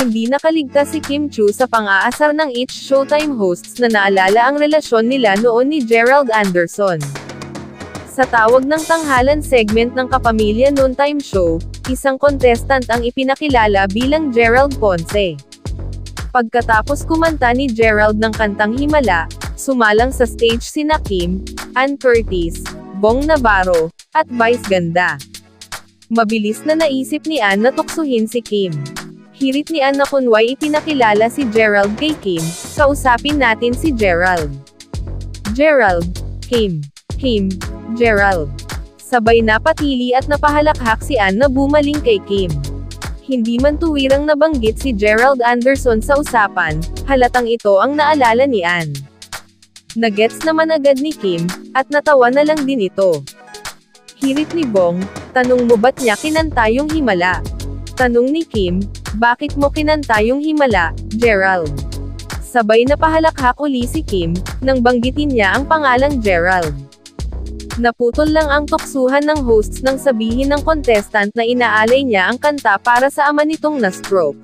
Hindi nakaligtas si Kim Chiu sa pang-aasar ng each Showtime hosts na naalala ang relasyon nila noon ni Gerald Anderson. Sa tawag ng tanghalan segment ng Kapamilya Noontime Show, isang contestant ang ipinakilala bilang Gerald Ponce. Pagkatapos kumanta ni Gerald ng kantang Himala, sumalang sa stage sina Kim, Ann Curtis, Bong Navarro, at Vice Ganda. Mabilis na naisip ni Ann na tuksuhin si Kim. Hirit ni Ann na kunway ipinakilala si Gerald kay Kim, kausapin natin si Gerald. Gerald, Kim, Gerald. Sabay napatili at napahalakhak si Ann na bumaling kay Kim. Hindi man tuwirang nabanggit si Gerald Anderson sa usapan, halatang ito ang naalala ni Ann. Nagets naman agad ni Kim, at natawa na lang din ito. Hirit ni Bong, tanong mo ba't niya kinanta yung Himala? Tanong ni Kim, bakit mo kinanta yung Himala, Gerald? Sabay napahalakhak uli si Kim, nang banggitin niya ang pangalang Gerald. Naputol lang ang tuksuhan ng hosts nang sabihin ng contestant na inaalay niya ang kanta para sa ama nitong na-stroke.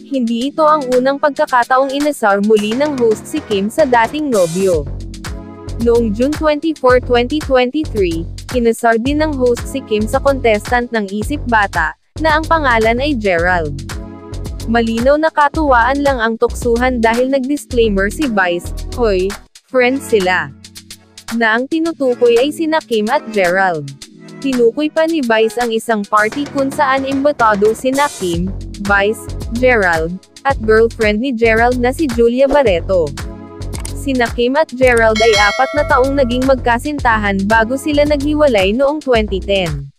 Hindi ito ang unang pagkakataong inasar muli ng host si Kim sa dating nobyo. Noong June 24, 2023, inasar din ng host si Kim sa contestant ng Isip Bata, na ang pangalan ay Gerald. Malinaw na katuwaan lang ang tuksuhan dahil nag-disclaimer si Vice, "Hoy, friends sila." Na ang tinutukoy ay sina Kim at Gerald. Tinukoy pa ni Vice ang isang party kung saan imbitado sina Kim, Vice, Gerald, at girlfriend ni Gerald na si Julia Barreto. Sina Kim at Gerald ay 4 na taong naging magkasintahan bago sila naghiwalay noong 2010.